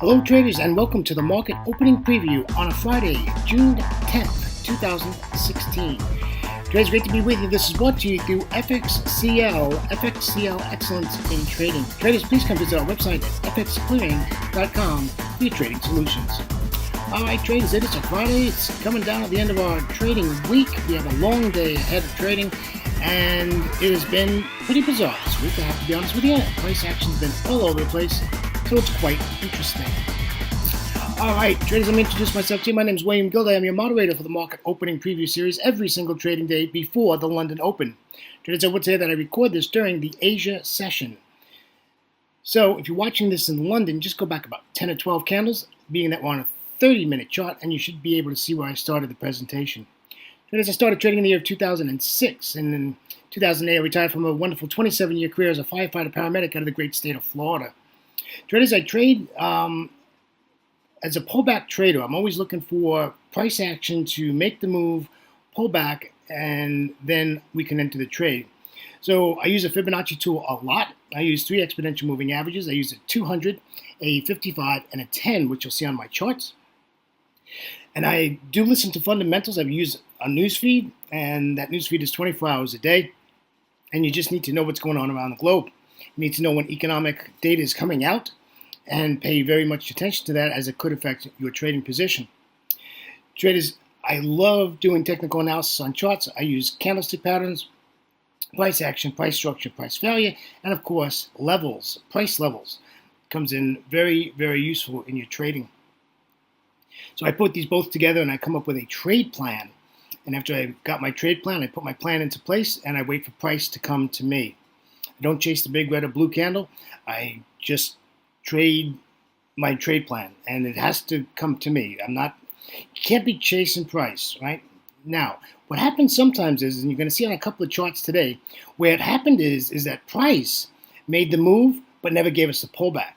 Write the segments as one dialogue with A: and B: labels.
A: Hello traders and welcome to the market opening preview on a Friday, June 10th, 2016. Today's great to be with you. This is brought to you through FXCL Excellence in Trading. Traders, please come visit our website at fxclearing.com for your trading solutions. Alright traders, it is a Friday. It's coming down at the end of our trading week. We have a long day ahead of trading and it has been pretty bizarre this week, I have to be honest with you. Price action's been all over the place. So it's quite interesting. Alright, traders, let me introduce myself to you. My name is William Gilday. I'm your moderator for the market opening preview series every single trading day before the London Open. Traders, I would say that I record this during the Asia session. So if you're watching this in London, just go back about 10 or 12 candles, being that we're on a 30-minute chart, and you should be able to see where I started the presentation. Traders, I started trading in the year of 2006, and in 2008 I retired from a wonderful 27-year career as a firefighter paramedic out of the great state of Florida. Traders, I trade as a pullback trader. I'm always looking for price action to make the move, pull back, and then we can enter the trade. So I use a Fibonacci tool a lot. I use 3 exponential moving averages. I use a 200, a 55, and a 10, which you'll see on my charts. And I do listen to fundamentals. I use a newsfeed, and that newsfeed is 24 hours a day. And you just need to know what's going on around the globe. You need to know when economic data is coming out and pay very much attention to that as it could affect your trading position. Traders, I love doing technical analysis on charts. I use candlestick patterns, price action, price structure, price failure, and of course, levels, price levels. Comes in very, very useful in your trading. So I put these both together and I come up with a trade plan. And after I got my trade plan, I put my plan into place and I wait for price to come to me. I don't chase the big red or blue candle. I just trade my trade plan, and it has to come to me. You can't be chasing price, right? Now, what happens sometimes is, and you're going to see on a couple of charts today, where it happened is that price made the move, but never gave us a pullback.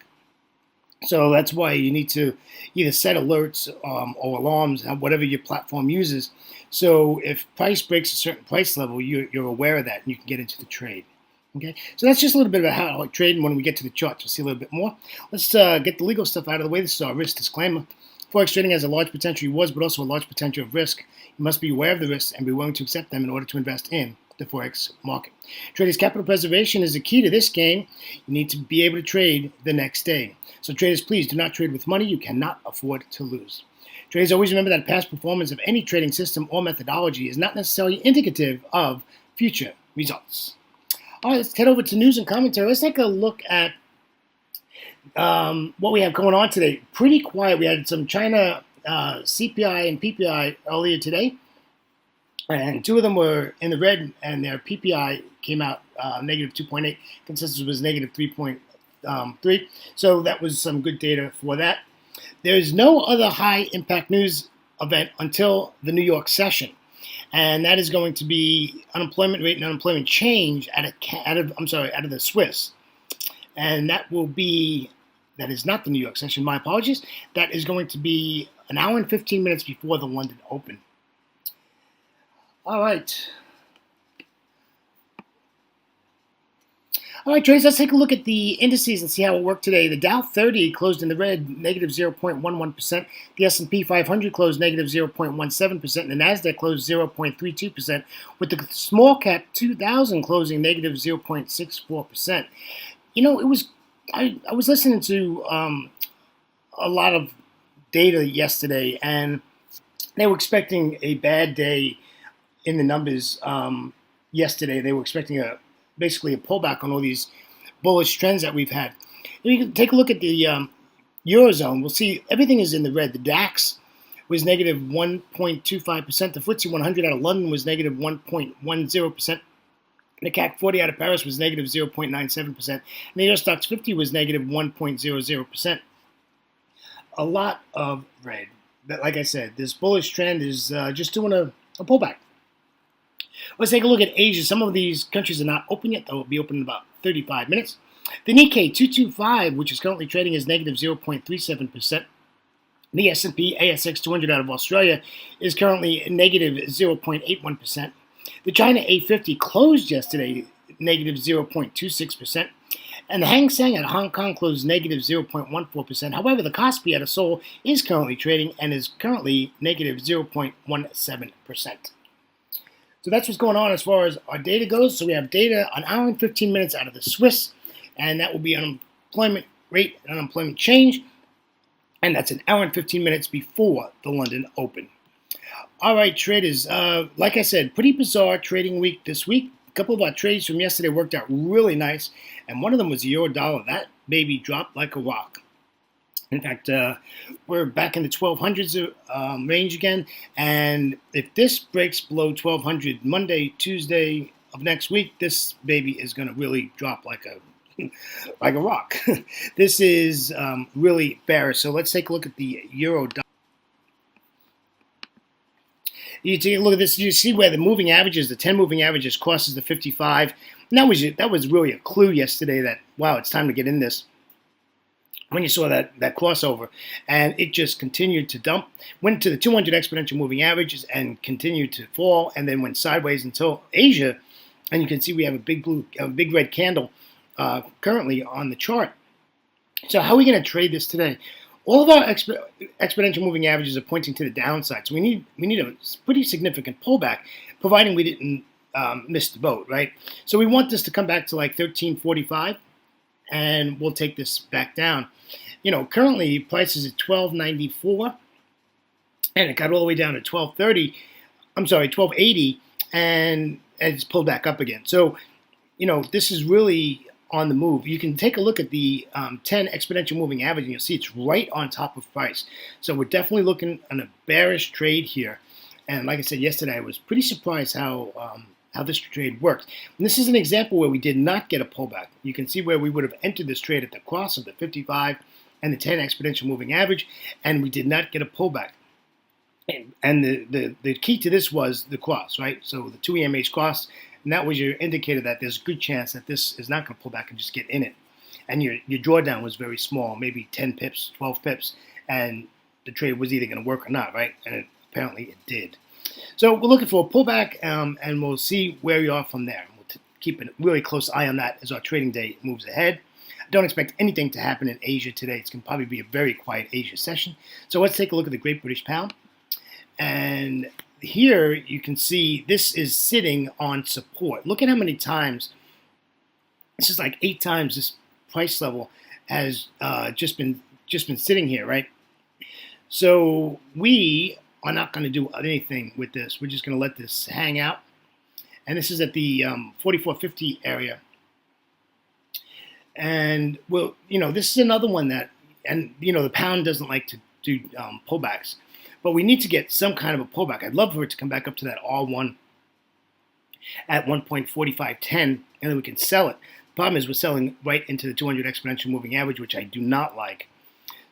A: So that's why you need to either set alerts or alarms, whatever your platform uses. So if price breaks a certain price level, you're aware of that, and you can get into the trade. Okay, so that's just a little bit about how I trade, and when we get to the charts, we'll see a little bit more. Let's get the legal stuff out of the way. This is our risk disclaimer. Forex trading has a large potential rewards, but also a large potential of risk. You must be aware of the risks and be willing to accept them in order to invest in the Forex market. Traders, capital preservation is the key to this game. You need to be able to trade the next day. So traders, please do not trade with money you cannot afford to lose. Traders, always remember that past performance of any trading system or methodology is not necessarily indicative of future results. All right, let's head over to news and commentary. Let's take a look at what we have going on today. Pretty quiet. We had some China CPI and PPI earlier today, and 2 of them were in the red, and their PPI came out negative 2.8. Consensus was negative 3.3. So that was some good data for that. There's no other high impact news event until the New York session. And that is going to be unemployment rate and unemployment change out of the Swiss. And that is not the New York session, my apologies. That is going to be an hour and 15 minutes before the London Open. All right. All right, traders, let's take a look at the indices and see how it worked today. The Dow 30 closed in the red, negative 0.11%. The S&P 500 closed negative 0.17%. And the NASDAQ closed 0.32%, with the small cap 2000 closing negative 0.64%. You know, I was listening to a lot of data yesterday, and they were expecting a bad day in the numbers yesterday. They were expecting basically a pullback on all these bullish trends that we've had. If you can take a look at the Eurozone, we'll see everything is in the red. The DAX was negative 1.25%. The FTSE 100 out of London was negative 1.10%. The CAC 40 out of Paris was negative 0.97%. And the Eurostoxx 50 was negative 1.00%. A lot of red. But like I said, this bullish trend is just doing a pullback. Let's take a look at Asia. Some of these countries are not open yet. They'll be open in about 35 minutes. The Nikkei 225, which is currently trading as negative 0.37%. The S&P ASX 200 out of Australia is currently negative 0.81%. The China A50 closed yesterday negative 0.26%. And the Hang Seng at Hong Kong closed negative 0.14%. However, the Kospi out of Seoul is currently trading and is currently negative 0.17%. So that's what's going on as far as our data goes. So we have data an hour and 15 minutes out of the Swiss, and that will be unemployment rate and unemployment change. And that's an hour and 15 minutes before the London Open. All right, traders. Like I said, pretty bizarre trading week this week. A couple of our trades from yesterday worked out really nice, and one of them was the euro dollar. That baby dropped like a rock. In fact, we're back in the 1200s range again, and if this breaks below 1200 Monday, Tuesday of next week, this baby is going to really drop like a rock. This is really bearish. So let's take a look at the euro dollar. You take a look at this. You see where the moving averages, the 10 moving averages, crosses the 55. And that was really a clue yesterday that wow, it's time to get in this. When you saw that crossover, and it just continued to dump, went to the 200 exponential moving averages and continued to fall, and then went sideways until Asia, and you can see we have a big red candle currently on the chart. So how are we going to trade this today? All of our exponential moving averages are pointing to the downside, so we need a pretty significant pullback, providing we didn't miss the boat, right? So we want this to come back to like 1345. And we'll take this back down. Currently price is at 1294, and it got all the way down to 1230. I'm sorry, 1280, and it's pulled back up again. So, this is really on the move. You can take a look at the 10 exponential moving average, and you'll see it's right on top of price. So we're definitely looking at a bearish trade here. And like I said yesterday, I was pretty surprised how this trade worked. And this is an example where we did not get a pullback. You can see where we would have entered this trade at the cross of the 55 and the 10 exponential moving average, and we did not get a pullback. And the key to this was the cross, right? So the 2 EMH cross, and that was your indicator that there's a good chance that this is not going to pull back and just get in it. And your drawdown was very small, maybe 10 pips, 12 pips, and the trade was either going to work or not, right? And apparently it did. So we're looking for a pullback, and we'll see where we are from there. We'll keep a really close eye on that as our trading day moves ahead. I don't expect anything to happen in Asia today. It's going to probably be a very quiet Asia session. So let's take a look at the Great British Pound. And here you can see this is sitting on support. Look at how many times. This is like 8 times this price level has just been sitting here, right? So we are not going to do anything with this. We're just going to let this hang out. And this is at the 44.50 area. And well, this is another one that, and the pound doesn't like to do pullbacks, but we need to get some kind of a pullback. I'd love for it to come back up to that R1 at 1.4510, and then we can sell it. The problem is we're selling right into the 200 exponential moving average, which I do not like.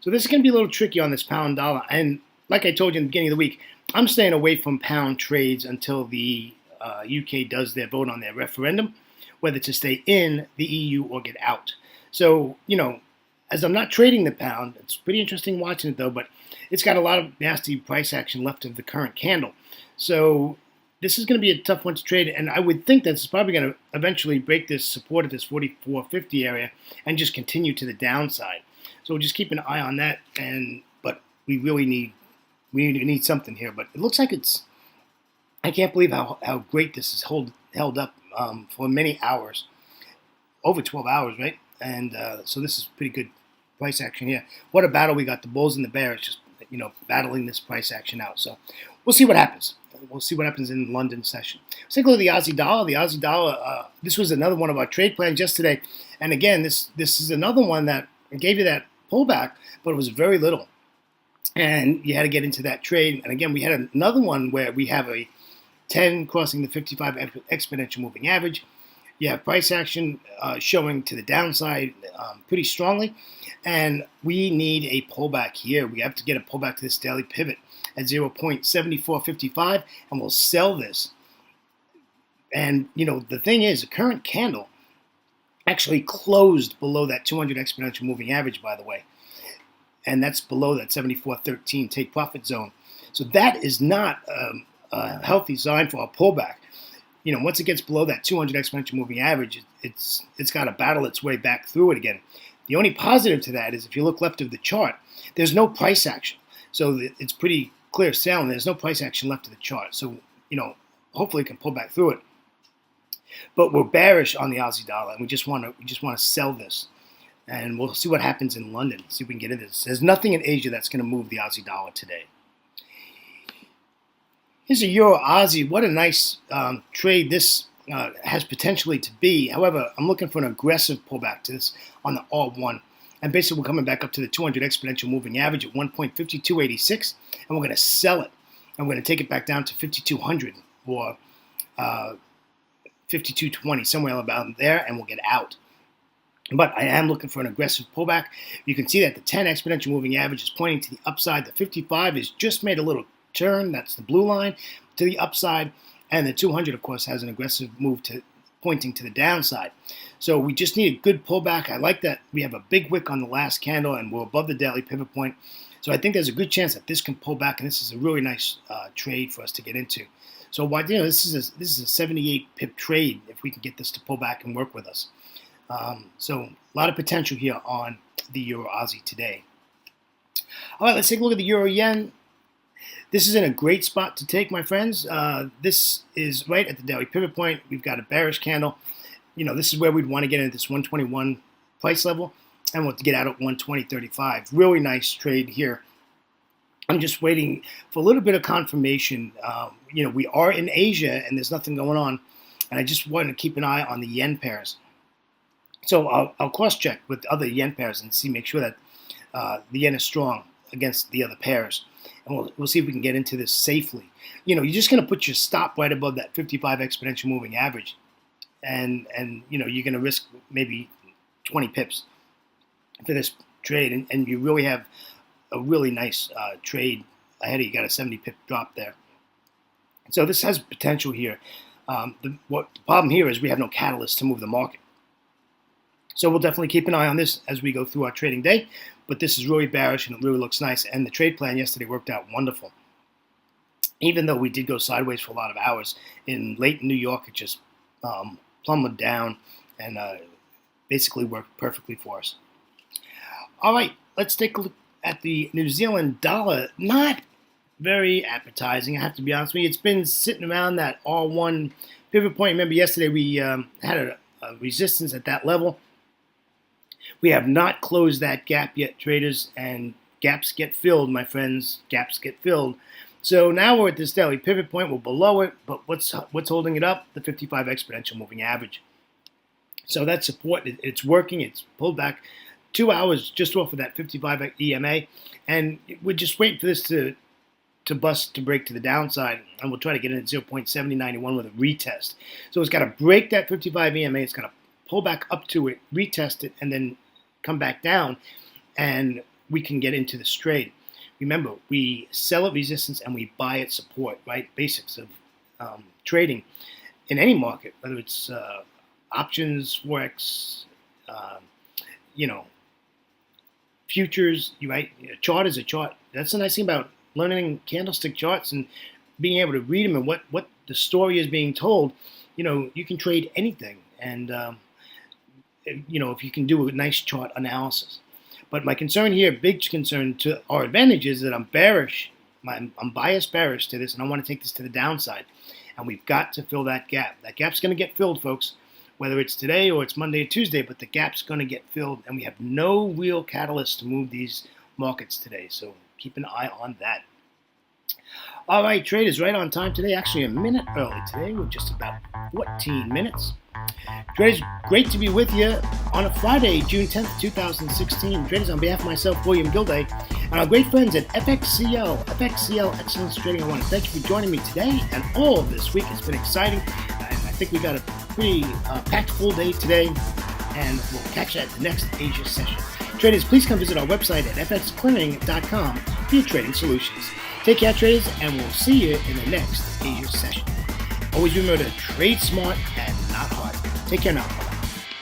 A: So this is going to be a little tricky on this pound dollar. And like I told you in the beginning of the week, I'm staying away from pound trades until the UK does their vote on their referendum, whether to stay in the EU or get out. So, as I'm not trading the pound, it's pretty interesting watching it though, but it's got a lot of nasty price action left of the current candle. So this is going to be a tough one to trade, and I would think that it's probably going to eventually break this support at this 44.50 area and just continue to the downside. So we'll just keep an eye on that, but we really need something here. But it looks like I can't believe how great this is held up for many hours, over 12 hours, right? And so this is pretty good price action here. What a battle we got, the bulls and the bears, just battling this price action out. So we'll see what happens. We'll see what happens in the London session. Let's take a look at the Aussie dollar. The Aussie dollar, this was another one of our trade plans yesterday. And again, this is another one that gave you that pullback, but it was very little. And you had to get into that trade. And again, we had another one where we have a 10 crossing the 55 exponential moving average. You have price action showing to the downside pretty strongly. And we need a pullback here. We have to get a pullback to this daily pivot at 0.7455, and we'll sell this. And, the thing is, the current candle actually closed below that 200 exponential moving average, by the way. And that's below that 74.13 take profit zone. So that is not a healthy sign for a pullback. once it gets below that 200 exponential moving average, it's got to battle its way back through it again. The only positive to that is if you look left of the chart, there's no price action. So it's pretty clear sailing. There's no price action left of the chart. So, hopefully it can pull back through it. But we're bearish on the Aussie dollar, and we just want to sell this. And we'll see what happens in London. See if we can get into this. There's nothing in Asia that's going to move the Aussie dollar today. Here's a Euro Aussie. What a nice trade this has potentially to be. However, I'm looking for an aggressive pullback to this on the R1. And basically, we're coming back up to the 200 exponential moving average at 1.5286, and we're going to sell it. And we're going to take it back down to 5,200 or 5220, somewhere about there, and we'll get out. But I am looking for an aggressive pullback. You can see that the 10 exponential moving average is pointing to the upside. The 55 has just made a little turn. That's the blue line to the upside. And the 200, of course, has an aggressive move pointing to the downside. So we just need a good pullback. I like that we have a big wick on the last candle, and we're above the daily pivot point. So I think there's a good chance that this can pull back, and this is a really nice trade for us to get into. So this is a 78 pip trade if we can get this to pull back and work with us. So a lot of potential here on the Euro Aussie today. All right, let's take a look at the Euro Yen. This is in a great spot to take, my friends. This is right at the daily pivot point. We've got a bearish candle. This is where we'd want to get into this 121 price level, and we'll get out at 120.35. Really nice trade here. I'm just waiting for a little bit of confirmation. We are in Asia, and there's nothing going on, and I just want to keep an eye on the yen pairs. So I'll cross-check with other yen pairs and make sure that the yen is strong against the other pairs. And we'll see if we can get into this safely. You're just going to put your stop right above that 55 exponential moving average. And you're going to risk maybe 20 pips for this trade. And you really have a really nice trade ahead of you. You got a 70 pip drop there. So this has potential here. The problem here is we have no catalyst to move the market. So we'll definitely keep an eye on this as we go through our trading day. But this is really bearish, and it really looks nice. And the trade plan yesterday worked out wonderful. Even though we did go sideways for a lot of hours, late in New York, it just plummeted down and basically worked perfectly for us. All right, let's take a look at the New Zealand dollar. Not very appetizing, I have to be honest with you. It's been sitting around that R1 pivot point. Remember yesterday we had a resistance at that level. We have not closed that gap yet, traders, and gaps get filled, my friends. Gaps get filled. So now we're at this daily pivot point. We're below it, but what's holding it up? The 55 exponential moving average. So that support, it's working. It's pulled back 2 hours just off of that 55 EMA, and we're just waiting for this to bust to break to the downside, and we'll try to get in at 0.7091 with a retest. So it's got to break that 55 EMA. It's got to pull back up to it, retest it, and then come back down, and we can get into this trade. Remember, we sell at resistance and we buy at support, right? Basics of trading in any market, whether it's options, Forex, futures, right? A chart is a chart. That's the nice thing about learning candlestick charts and being able to read them and what the story is being told. You can trade anything, and if you can do a nice chart analysis. But my concern here, big concern to our advantage, is that I'm bearish. I'm biased bearish to this, and I want to take this to the downside. And we've got to fill that gap. That gap's going to get filled, folks, whether it's today or it's Monday or Tuesday, but the gap's going to get filled, and we have no real catalyst to move these markets today. So keep an eye on that. All right, traders, right on time today. Actually, a minute early today. We're just about 14 minutes. Traders, great to be with you on a Friday, June 10th, 2016. Traders, on behalf of myself, William Gilday, and our great friends at FXCL Excellence Trading, I want to thank you for joining me today and all of this week. It's been exciting, and I think we got a pretty packed full day today, and we'll catch you at the next Asia session. Traders, please come visit our website at fxclearing.com for your trading solutions. Take care, traders, and we'll see you in the next Asia session. Always remember to trade smart and not hard. Take care now.